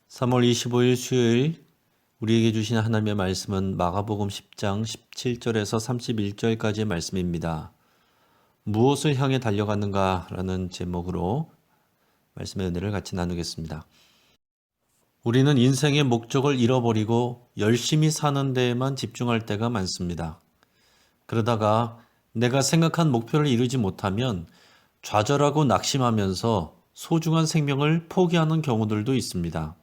3월 25일 수요일 우리에게 주신 하나님의 말씀은 마가복음 10장 17절에서 31절까지의 말씀입니다. 무엇을 향해 달려가는가라는 제목으로 말씀의 은혜를 같이 나누겠습니다. 우리는 인생의 목적을 잃어버리고 열심히 사는 데에만 집중할 때가 많습니다. 그러다가 내가 생각한 목표를 이루지 못하면 좌절하고 낙심하면서 소중한 생명을 포기하는 경우들도 있습니다.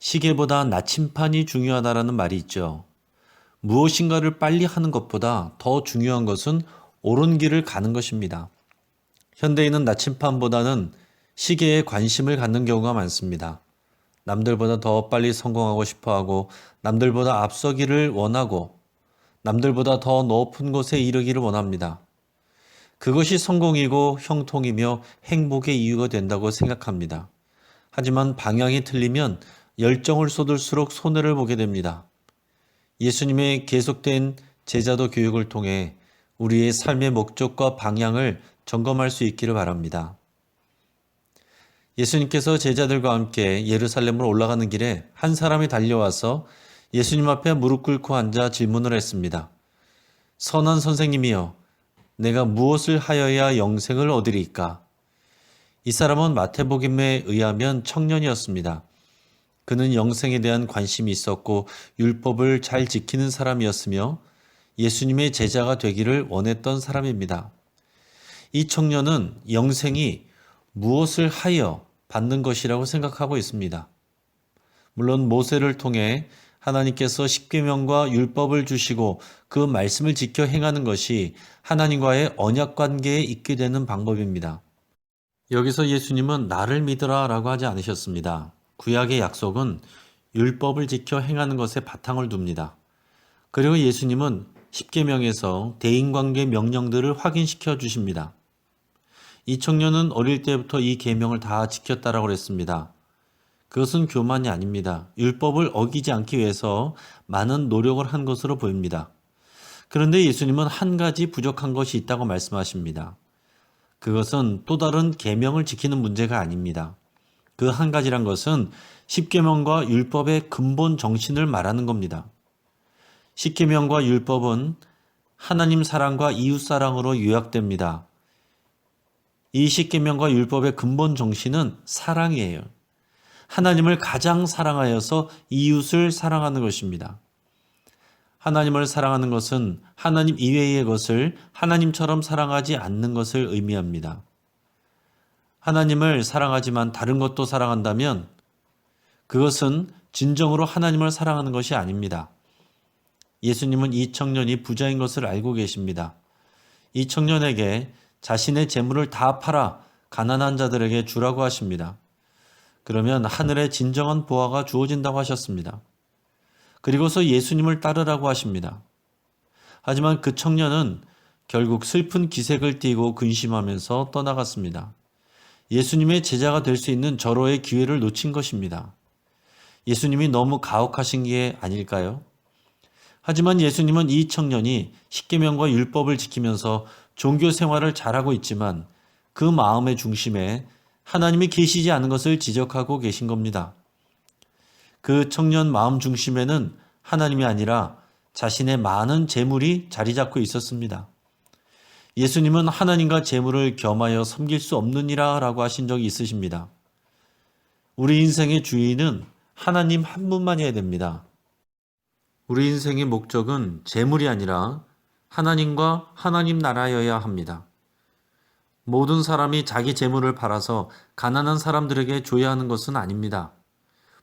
시계보다 나침판이 중요하다라는 말이 있죠. 무엇인가를 빨리 하는 것보다 더 중요한 것은 옳은 길을 가는 것입니다. 현대인은 나침판보다는 시계에 관심을 갖는 경우가 많습니다. 남들보다 더 빨리 성공하고 싶어하고, 남들보다 앞서기를 원하고, 남들보다 더 높은 곳에 이르기를 원합니다. 그것이 성공이고 형통이며 행복의 이유가 된다고 생각합니다. 하지만 방향이 틀리면 열정을 쏟을수록 손해를 보게 됩니다. 예수님의 계속된 제자도 교육을 통해 우리의 삶의 목적과 방향을 점검할 수 있기를 바랍니다. 예수님께서 제자들과 함께 예루살렘으로 올라가는 길에 한 사람이 달려와서 예수님 앞에 무릎 꿇고 앉아 질문을 했습니다. 선한 선생님이여, 내가 무엇을 하여야 영생을 얻으리까? 이 사람은 마태복음에 의하면 청년이었습니다. 그는 영생에 대한 관심이 있었고 율법을 잘 지키는 사람이었으며 예수님의 제자가 되기를 원했던 사람입니다. 이 청년은 영생이 무엇을 하여 받는 것이라고 생각하고 있습니다. 물론 모세를 통해 하나님께서 십계명과 율법을 주시고 그 말씀을 지켜 행하는 것이 하나님과의 언약 관계에 있게 되는 방법입니다. 여기서 예수님은 나를 믿으라 라고 하지 않으셨습니다. 구약의 약속은 율법을 지켜 행하는 것에 바탕을 둡니다. 그리고 예수님은 십계명에서 대인관계 명령들을 확인시켜 주십니다. 이 청년은 어릴 때부터 이 계명을 다 지켰다라고 했습니다. 그것은 교만이 아닙니다. 율법을 어기지 않기 위해서 많은 노력을 한 것으로 보입니다. 그런데 예수님은 한 가지 부족한 것이 있다고 말씀하십니다. 그것은 또 다른 계명을 지키는 문제가 아닙니다. 그 한 가지란 것은 십계명과 율법의 근본 정신을 말하는 겁니다. 십계명과 율법은 하나님 사랑과 이웃 사랑으로 요약됩니다. 이 십계명과 율법의 근본 정신은 사랑이에요. 하나님을 가장 사랑하여서 이웃을 사랑하는 것입니다. 하나님을 사랑하는 것은 하나님 이외의 것을 하나님처럼 사랑하지 않는 것을 의미합니다. 하나님을 사랑하지만 다른 것도 사랑한다면 그것은 진정으로 하나님을 사랑하는 것이 아닙니다. 예수님은 이 청년이 부자인 것을 알고 계십니다. 이 청년에게 자신의 재물을 다 팔아 가난한 자들에게 주라고 하십니다. 그러면 하늘의 진정한 보화가 주어진다고 하셨습니다. 그리고서 예수님을 따르라고 하십니다. 하지만 그 청년은 결국 슬픈 기색을 띠고 근심하면서 떠나갔습니다. 예수님의 제자가 될 수 있는 절호의 기회를 놓친 것입니다. 예수님이 너무 가혹하신 게 아닐까요? 하지만 예수님은 이 청년이 십계명과 율법을 지키면서 종교 생활을 잘하고 있지만 그 마음의 중심에 하나님이 계시지 않은 것을 지적하고 계신 겁니다. 그 청년 마음 중심에는 하나님이 아니라 자신의 많은 재물이 자리 잡고 있었습니다. 예수님은 하나님과 재물을 겸하여 섬길 수 없느니라 라고 하신 적이 있으십니다. 우리 인생의 주인은 하나님 한 분만이어야 됩니다. 우리 인생의 목적은 재물이 아니라 하나님과 하나님 나라여야 합니다. 모든 사람이 자기 재물을 팔아서 가난한 사람들에게 줘야 하는 것은 아닙니다.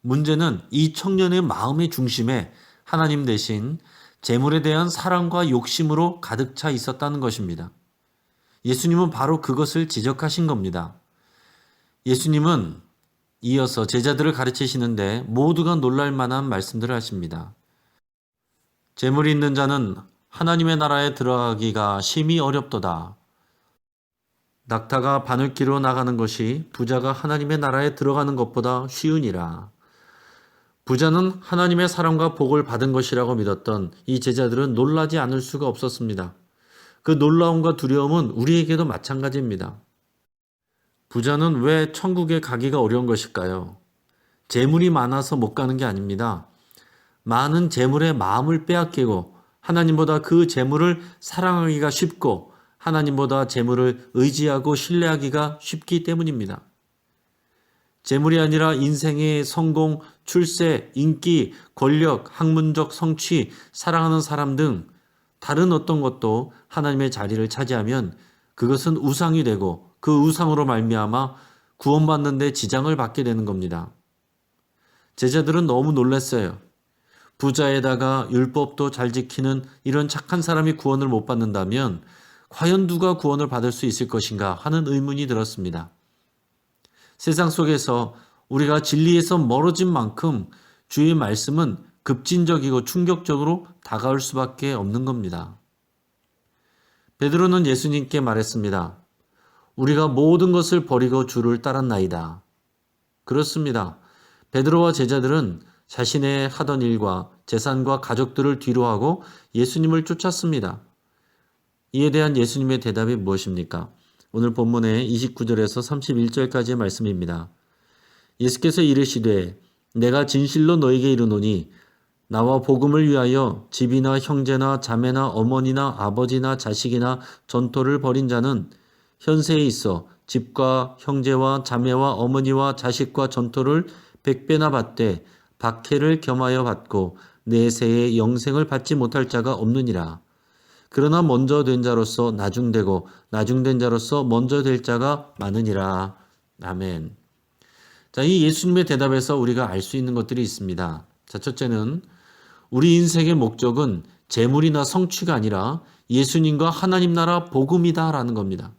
문제는 이 청년의 마음의 중심에 하나님 대신 재물에 대한 사랑과 욕심으로 가득 차 있었다는 것입니다. 예수님은 바로 그것을 지적하신 겁니다. 예수님은 이어서 제자들을 가르치시는데 모두가 놀랄 만한 말씀들을 하십니다. 재물이 있는 자는 하나님의 나라에 들어가기가 심히 어렵도다. 낙타가 바늘길로 나가는 것이 부자가 하나님의 나라에 들어가는 것보다 쉬우니라. 부자는 하나님의 사랑과 복을 받은 것이라고 믿었던 이 제자들은 놀라지 않을 수가 없었습니다. 그 놀라움과 두려움은 우리에게도 마찬가지입니다. 부자는 왜 천국에 가기가 어려운 것일까요? 재물이 많아서 못 가는 게 아닙니다. 많은 재물에 마음을 빼앗기고 하나님보다 그 재물을 사랑하기가 쉽고 하나님보다 재물을 의지하고 신뢰하기가 쉽기 때문입니다. 재물이 아니라 인생의 성공, 출세, 인기, 권력, 학문적 성취, 사랑하는 사람 등 다른 어떤 것도 하나님의 자리를 차지하면 그것은 우상이 되고 그 우상으로 말미암아 구원받는 데 지장을 받게 되는 겁니다. 제자들은 너무 놀랐어요. 부자에다가 율법도 잘 지키는 이런 착한 사람이 구원을 못 받는다면 과연 누가 구원을 받을 수 있을 것인가 하는 의문이 들었습니다. 세상 속에서 우리가 진리에서 멀어진 만큼 주의 말씀은 급진적이고 충격적으로 다가올 수밖에 없는 겁니다. 베드로는 예수님께 말했습니다. 우리가 모든 것을 버리고 주를 따랐나이다. 그렇습니다. 베드로와 제자들은 자신의 하던 일과 재산과 가족들을 뒤로하고 예수님을 쫓았습니다. 이에 대한 예수님의 대답이 무엇입니까? 오늘 본문의 29절에서 31절까지의 말씀입니다. 예수께서 이르시되 내가 진실로 너에게 이르노니 나와 복음을 위하여 집이나 형제나 자매나 어머니나 아버지나 자식이나 전토를 벌인 자는 현세에 있어 집과 형제와 자매와 어머니와 자식과 전토를 100배나 받되 박해를 겸하여 받고 내세에 영생을 받지 못할 자가 없느니라. 그러나 먼저 된 자로서 나중되고 나중된 자로서 먼저 될 자가 많으니라. 아멘. 자, 이 예수님의 대답에서 우리가 알 수 있는 것들이 있습니다. 자, 첫째는 우리 인생의 목적은 재물이나 성취가 아니라 예수님과 하나님 나라 복음이다라는 겁니다.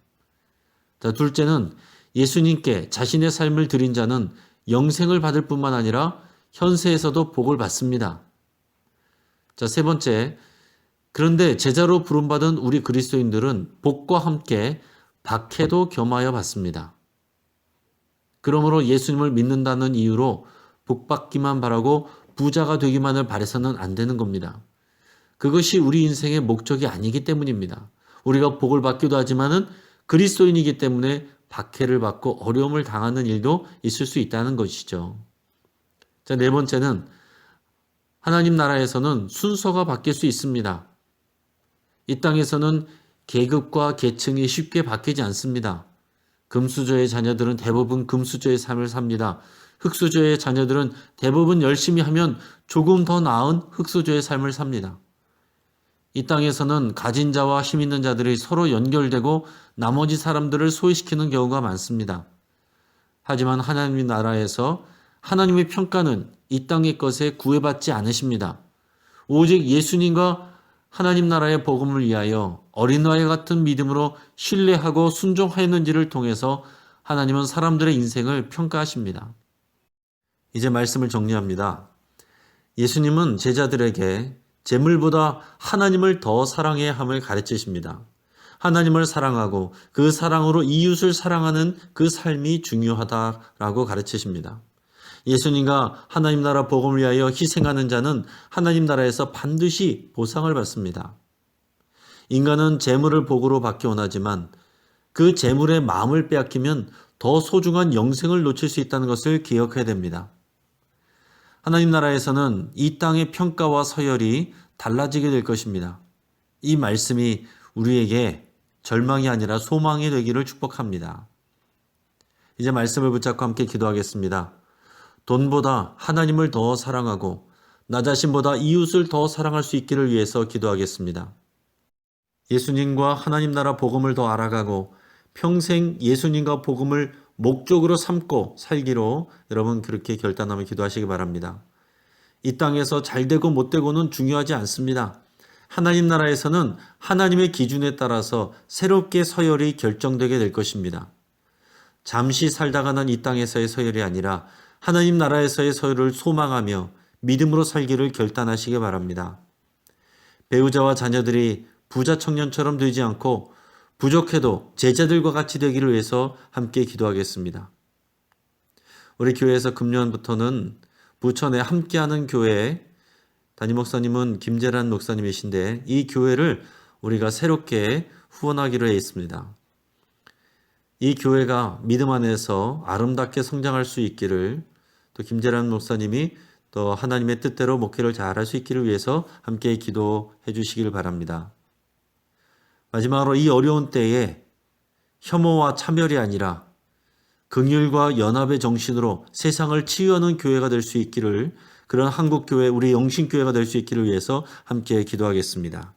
자, 둘째는 예수님께 자신의 삶을 드린 자는 영생을 받을 뿐만 아니라 현세에서도 복을 받습니다. 자, 세 번째, 그런데 제자로 부름받은 우리 그리스도인들은 복과 함께 박해도 겸하여 받습니다. 그러므로 예수님을 믿는다는 이유로 복받기만 바라고 부자가 되기만을 바라서는 안 되는 겁니다. 그것이 우리 인생의 목적이 아니기 때문입니다. 우리가 복을 받기도 하지만은 그리스도인이기 때문에 박해를 받고 어려움을 당하는 일도 있을 수 있다는 것이죠. 자, 네 번째는 하나님 나라에서는 순서가 바뀔 수 있습니다. 이 땅에서는 계급과 계층이 쉽게 바뀌지 않습니다. 금수저의 자녀들은 대부분 금수저의 삶을 삽니다. 흙수저의 자녀들은 대부분 열심히 하면 조금 더 나은 흙수저의 삶을 삽니다. 이 땅에서는 가진 자와 힘 있는 자들이 서로 연결되고 나머지 사람들을 소외시키는 경우가 많습니다. 하지만 하나님의 나라에서 하나님의 평가는 이 땅의 것에 구애받지 않으십니다. 오직 예수님과 하나님 나라의 복음을 위하여 어린아이 같은 믿음으로 신뢰하고 순종하였는지를 통해서 하나님은 사람들의 인생을 평가하십니다. 이제 말씀을 정리합니다. 예수님은 제자들에게 재물보다 하나님을 더 사랑해야 함을 가르치십니다. 하나님을 사랑하고 그 사랑으로 이웃을 사랑하는 그 삶이 중요하다라고 가르치십니다. 예수님과 하나님 나라 복음을 위하여 희생하는 자는 하나님 나라에서 반드시 보상을 받습니다. 인간은 재물을 복으로 받기 원하지만 그 재물의 마음을 빼앗기면 더 소중한 영생을 놓칠 수 있다는 것을 기억해야 됩니다. 하나님 나라에서는 이 땅의 평가와 서열이 달라지게 될 것입니다. 이 말씀이 우리에게 절망이 아니라 소망이 되기를 축복합니다. 이제 말씀을 붙잡고 함께 기도하겠습니다. 돈보다 하나님을 더 사랑하고 나 자신보다 이웃을 더 사랑할 수 있기를 위해서 기도하겠습니다. 예수님과 하나님 나라 복음을 더 알아가고 평생 예수님과 복음을 목적으로 삼고 살기로 여러분 그렇게 결단하며 기도하시기 바랍니다. 이 땅에서 잘되고 못되고는 중요하지 않습니다. 하나님 나라에서는 하나님의 기준에 따라서 새롭게 서열이 결정되게 될 것입니다. 잠시 살다가 난 이 땅에서의 서열이 아니라 하나님 나라에서의 서열을 소망하며 믿음으로 살기를 결단하시기 바랍니다. 배우자와 자녀들이 부자 청년처럼 되지 않고 부족해도 제자들과 같이 되기를 위해서 함께 기도하겠습니다. 우리 교회에서 금년부터는 부천에 함께하는 교회 담임 목사님은 김재란 목사님이신데 이 교회를 우리가 새롭게 후원하기로 해 있습니다. 이 교회가 믿음 안에서 아름답게 성장할 수 있기를 또 또 김재란 목사님이 또 하나님의 뜻대로 목회를 잘할 수 있기를 위해서 함께 기도해 주시길 바랍니다. 마지막으로 이 어려운 때에 혐오와 차별이 아니라 긍휼과 연합의 정신으로 세상을 치유하는 교회가 될 수 있기를, 그런 한국교회, 우리 영신교회가 될 수 있기를 위해서 함께 기도하겠습니다.